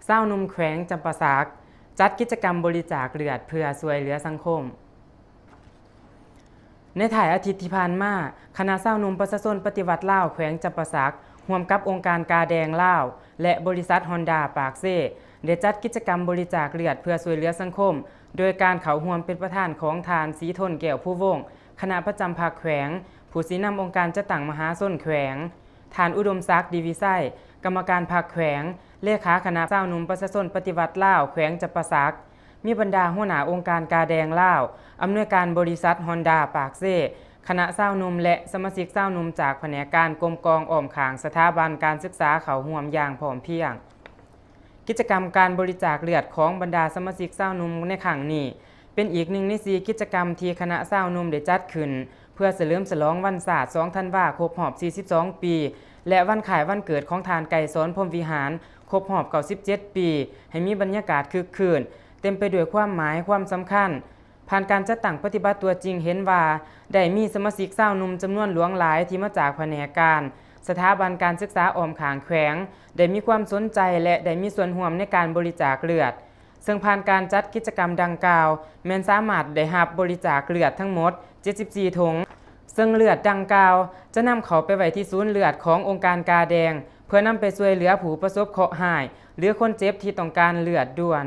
เศร้าหนุ่มแขวงจำปาสักจัดกิจกรรมบริจาคเลือดเพื่อช่วยเหลือสังคมในถ่ายอาทิตย์ที่ผ่านมาคณะเศร้าหนุ่มประชาชนปฏิวัติลาวแขวงจำปาสักร่วมกับองค์การกาแดงลาวและบริษัทฮอนดาปากเซ่ได้จัดกิจกรรมบริจาคเลือดเพื่อช่วยเหลือสังคมโดยการเข้าร่วมเป็นประธานของทานศรีทนแก้วผู้วงศ์คณะประจำภาคแขวงผู้สินำองค์การจัดตั้งมหาชนแขวงทานอุดมศักดิ์ดีวิไสกรรมการภาคแขวงเลขาคณะเศร้าหนุ่มประชาชนปฏิวัติลาวแขวงจำปาสักมีบรรดาหัวหน้าองค์การกาแดงลาวอำนวยการบริษัทฮอนดาปากเซ่คณะเศร้าหนุ่มและสมาชิกเศร้าหนุ่มจากแผนกการกรมกองอ้อมขางสถาบันการศึกษาเขาห่วมอย่างพร้อมเพรียงกิจกรรมการบริจาคเลือดของบรรดาสมาชิกเศร้าหนุ่มในครั้งนี้เป็นอีกหนึ่งใน4กิจกรรมที่คณะเศร้าหนุ่มได้จัดขึ้นเพื่อเฉลิมฉลองวันศาสตร์2ธันวาคมครบรอบ42ปีและวันขายวันเกิดของทานไก่สอนพรหมวิหารครบรอบ97ปีให้มีบรรยากาศคึกคืนเต็มไปด้วยความหมายความสำคัญผ่านการจัดตั้งปฏิบัติตัวจริงเห็นว่าได้มีสมาชิกเศร้าหนุ่มจำนวนหลวงหลายที่มาจากแผนกการสถาบันการศึกษาอ้อมขางแขวงได้มีความสนใจและได้มีส่วนร่วมในการบริจาคเลือดซึ่งผ่านการจัดกิจกรรมดังกล่าวแม้นสามารถได้รับบริจาคเลือดทั้งหมด74ถุงซึ่งเลือดดังกล่าวจะนำเข้าไปไว้ที่ศูนย์เลือดขององค์การกาแดงเพื่อนำไปช่วยเหลือผู้ประสบเคราะห์ร้ายหรือคนเจ็บที่ต้องการเลือดด่วน